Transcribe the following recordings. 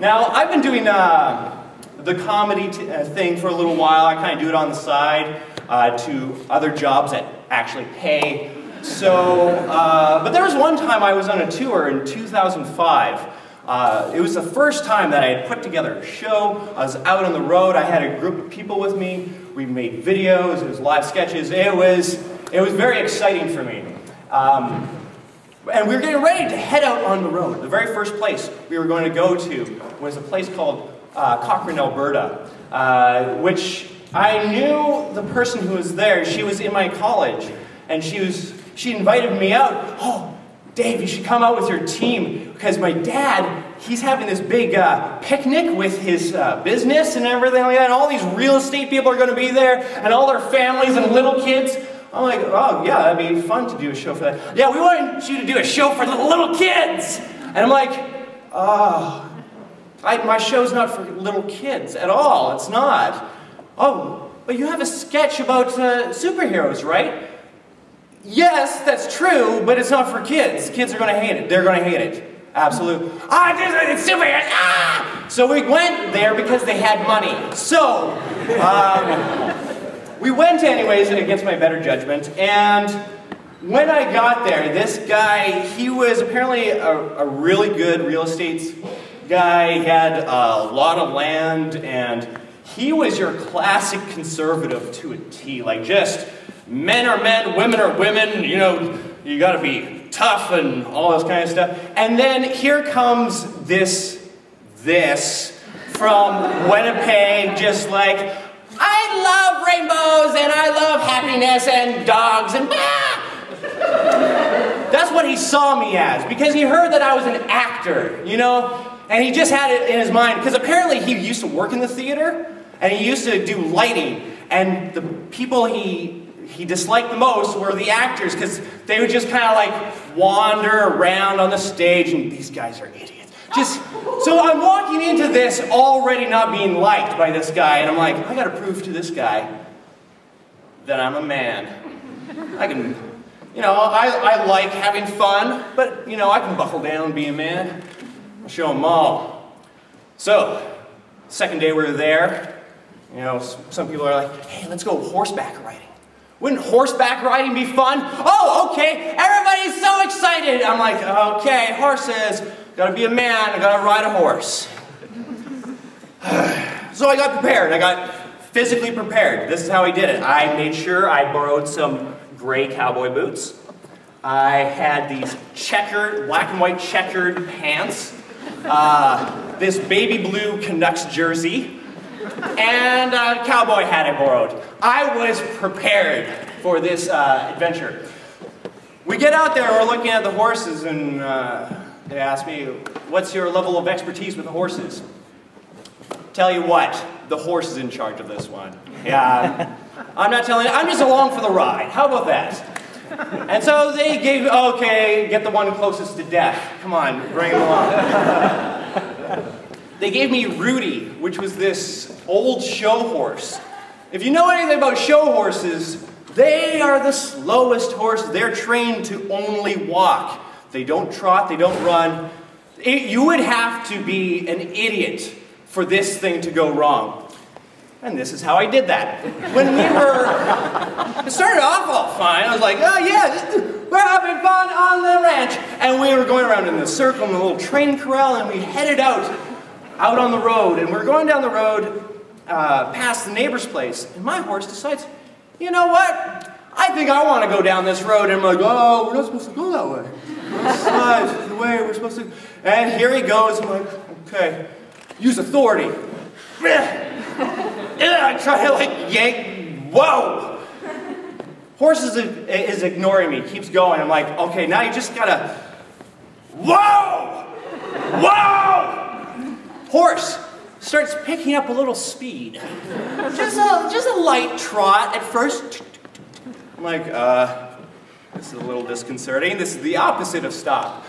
Now, I've been doing the comedy thing for a little while. I kind of do it on the side to other jobs that actually pay. So, but there was one time I was on a tour in 2005. It was the first time that I had put together a show. I was out on the road. I had a group of people with me. We made videos. It was live sketches. It was very exciting for me. And we were getting ready to head out on the road. The very first place we were going to go to was a place called Cochrane, Alberta, which I knew the person who was there. She was in my college, and she invited me out. Oh, Dave, you should come out with your team, because my dad, he's having this big picnic with his business and everything like that, and all these real estate people are going to be there, and all their families and little kids. I'm like, oh yeah, that'd be fun to do a show for that. Yeah, we want you to do a show for the little kids. And I'm like, oh, my show's not for little kids at all. It's not. Oh, but you have a sketch about superheroes, right? Yes, that's true, but it's not for kids. Kids are going to hate it. They're going to hate it. Absolutely. It's superheroes. Ah! So we went there because they had money. So, we went anyways, against my better judgment, and when I got there, this guy, he was apparently a really good real estate guy. He had a lot of land, and he was your classic conservative to a T. Like, just men are men, women are women, you know, you gotta be tough and all this kind of stuff. And then here comes this from Winnipeg, just like, I love rainbows and I love happiness and dogs and That's what he saw me as, because he heard that I was an actor, you know, and he just had it in his mind, because apparently he used to work in the theater and he used to do lighting, and the people he disliked the most were the actors, because they would just kind of like wander around on the stage, and these guys are idiots. So I'm walking into this already not being liked by this guy, and I'm like, I gotta prove to this guy that I'm a man. I can, you know, I like having fun, but, you know, I can buckle down and be a man. I'll show them all. So, second day we were there, you know, some people are like, hey, let's go horseback riding. Wouldn't horseback riding be fun? Oh, okay, everybody's so excited. I'm like, okay, horses. Gotta be a man, I gotta ride a horse. So I got prepared, I got physically prepared. This is how I did it. I made sure I borrowed some gray cowboy boots. I had these checkered, black and white checkered pants, this baby blue Canucks jersey, and a cowboy hat I borrowed. I was prepared for this adventure. We get out there, we're looking at the horses, and they asked me, what's your level of expertise with the horses? Tell you what, the horse is in charge of this one. Yeah, I'm not telling you, I'm just along for the ride. How about that? And so they gave, okay, get the one closest to death. Come on, bring him along. They gave me Rudy, which was this old show horse. If you know anything about show horses, they are the slowest horse. They're trained to only walk. They don't trot, they don't run. You would have to be an idiot for this thing to go wrong. And this is how I did that. When it started off all fine. I was like, oh yeah, we're having fun on the ranch. And we were going around in a circle in a little train corral, and we headed out on the road. And we're going down the road past the neighbor's place. And my horse decides, you know what? I think I want to go down this road. And I'm like, oh, we're not supposed to go that way. This is the way we're supposed to. And here he goes. I'm like, okay, use authority. I try to like yank. Whoa! Horse is ignoring me. Keeps going. I'm like, okay, now you just gotta. Whoa! Whoa! Horse starts picking up a little speed. Just a light trot at first. I'm like, this is a little disconcerting. This is the opposite of stop.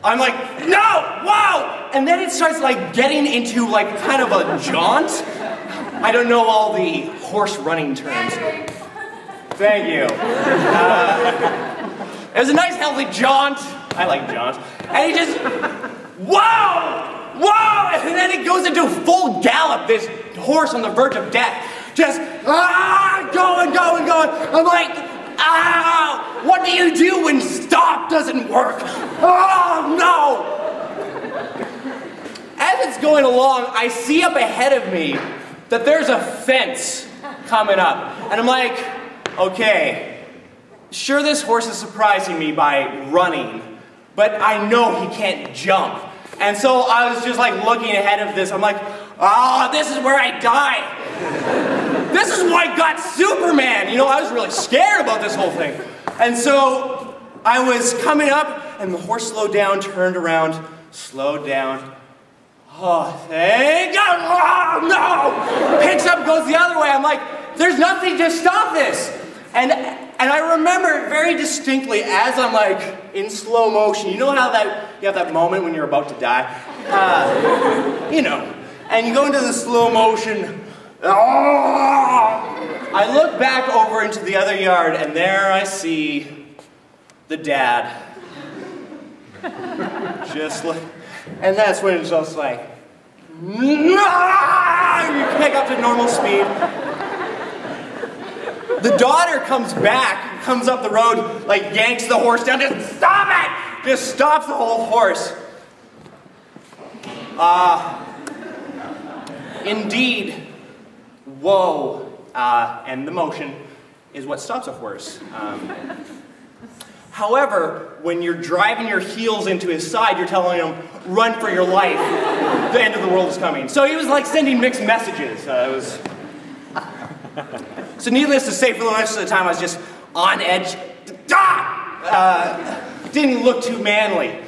I'm like, no, wow! And then it starts like getting into like kind of a jaunt. I don't know all the horse running terms. Thank you. It was a nice healthy jaunt. I like jaunt. And he just, wow! goes into full gallop, this horse on the verge of death. Just, going. I'm like, what do you do when stop doesn't work? Oh, no! As it's going along, I see up ahead of me that there's a fence coming up. And I'm like, okay, sure this horse is surprising me by running, but I know he can't jump. And so I was just like looking ahead of this. I'm like, this is where I die. This is why I got Superman. You know, I was really scared about this whole thing. And so I was coming up, and the horse slowed down, turned around, slowed down. Oh, thank God. Oh, no! Picks up, goes the other way. I'm like, there's nothing to stop this. And I remember very distinctly as I'm like in slow motion. You know how you have that moment when you're about to die? You know. And you go into the slow motion. I look back over into the other yard, and there I see the dad. And that's when it's just like, you pick up to normal speed. The daughter comes back, comes up the road, like yanks the horse down, just stop it! Just stops the whole horse. Indeed, whoa, and the motion is what stops a horse. However, when you're driving your heels into his side, you're telling him, run for your life, the end of the world is coming. So he was like sending mixed messages. So needless to say, for the rest of the time, I was just on edge. Didn't look too manly.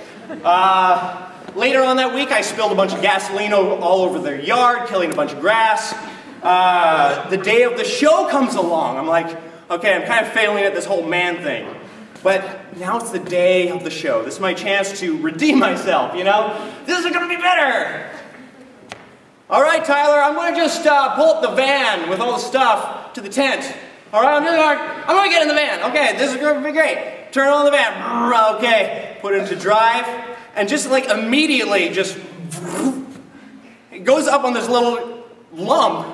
Later on that week, I spilled a bunch of gasoline all over their yard, killing a bunch of grass. The day of the show comes along. I'm like, okay, I'm kind of failing at this whole man thing. But now it's the day of the show. This is my chance to redeem myself, you know? This is gonna be better! All right, Tyler, I'm gonna just pull up the van with all the stuff to the tent. All right, I'm gonna get in the van. Okay, this is gonna be great. Turn on the van. Okay, put it into drive. And just like immediately, just it goes up on this little lump,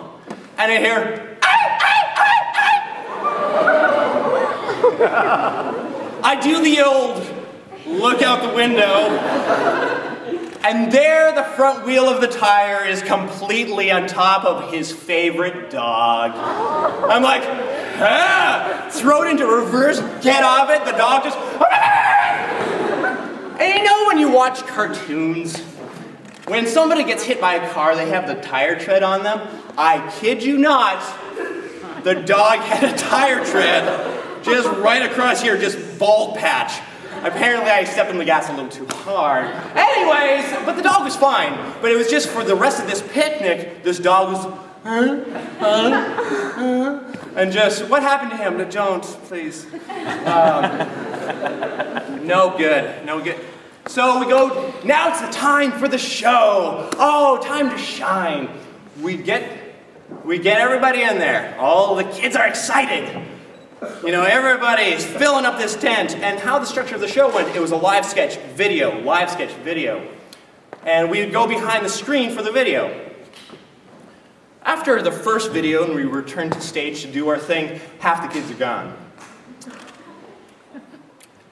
and I hear, I do the old look out the window, and there the front wheel of the tire is completely on top of his favorite dog. I'm like, throw it into reverse, get off it, the dog just, and you know when you watch cartoons, when somebody gets hit by a car, they have the tire tread on them? I kid you not, the dog had a tire tread just right across here, just bald patch. Apparently I stepped on the gas a little too hard. Anyways, but the dog was fine. But it was just for the rest of this picnic, this dog was, and just, what happened to him? Don't, please. No good, no good. So we go, now it's the time for the show. Oh, time to shine. We get everybody in there. All the kids are excited. You know, everybody's filling up this tent. And how the structure of the show went, it was a live sketch video. And we would go behind the screen for the video. After the first video and we returned to stage to do our thing, half the kids are gone.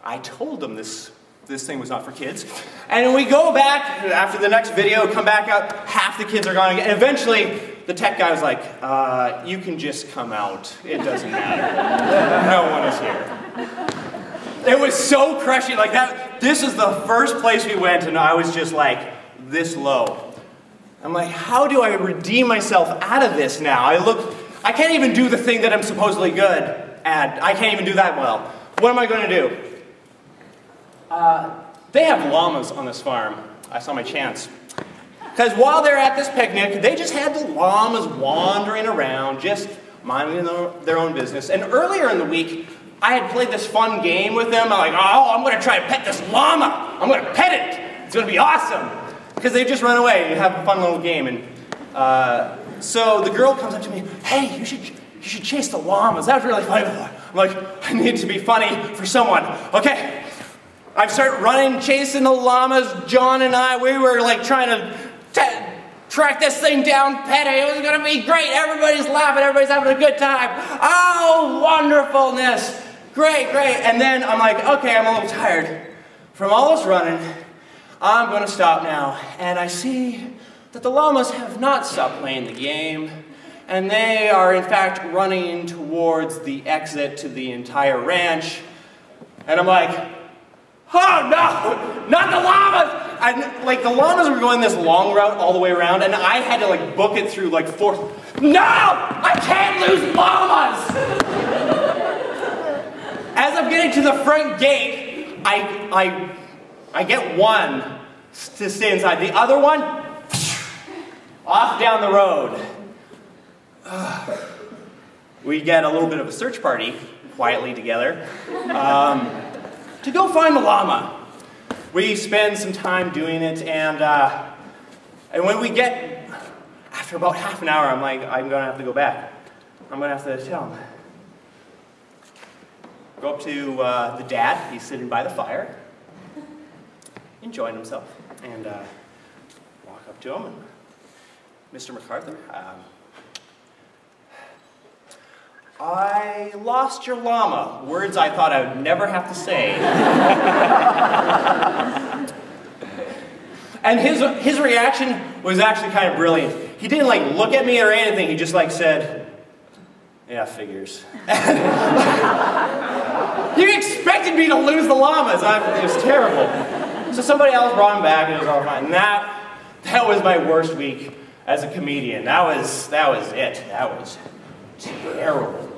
I told them this thing was not for kids. And we go back, after the next video, come back out, half the kids are gone again. And eventually, the tech guy was like, you can just come out. It doesn't matter. No one is here. It was so crushing, like that. This is the first place we went, and I was just like, this low. I'm like, how do I redeem myself out of this now? I can't even do the thing that I'm supposedly good at. I can't even do that well. What am I going to do? They have llamas on this farm. I saw my chance. Because while they're at this picnic, they just had the llamas wandering around, just minding their own business. And earlier in the week, I had played this fun game with them. I'm like, oh, I'm going to try to pet this llama. I'm going to pet it. It's going to be awesome. Because they just run away and have a fun little game. And so the girl comes up to me, hey, you should chase the llamas. That was really funny. I'm like, I need to be funny for someone. Okay. I start running, chasing the llamas. John and I, we were like trying to track this thing down, pet it. It was going to be great. Everybody's laughing. Everybody's having a good time. Oh, wonderfulness. Great, great. And then I'm like, okay, I'm a little tired from all this running. I'm going to stop now. And I see that the llamas have not stopped playing the game. And they are, in fact, running towards the exit to the entire ranch. And I'm like, oh no, not the llamas! Like, the llamas were going this long route all the way around, and I had to, like, book it through, like, 4... No! I can't lose llamas! As I'm getting to the front gate, I get one to stay inside. The other one, off down the road. We get a little bit of a search party, quietly together, to go find the llama. We spend some time doing it, and when we get, after about half an hour, I'm like, I'm going to have to go back. I'm going to have to tell him. Go up to the dad. He's sitting by the fire, enjoying himself, and walk up to him. And, Mr. MacArthur, I lost your llama. Words I thought I would never have to say. And his reaction was actually kind of brilliant. He didn't like look at me or anything. He just like said, yeah, figures. You expected me to lose the llamas. It was terrible. So somebody else brought him back and it was all fine. And that was my worst week as a comedian. That was it. That was terrible.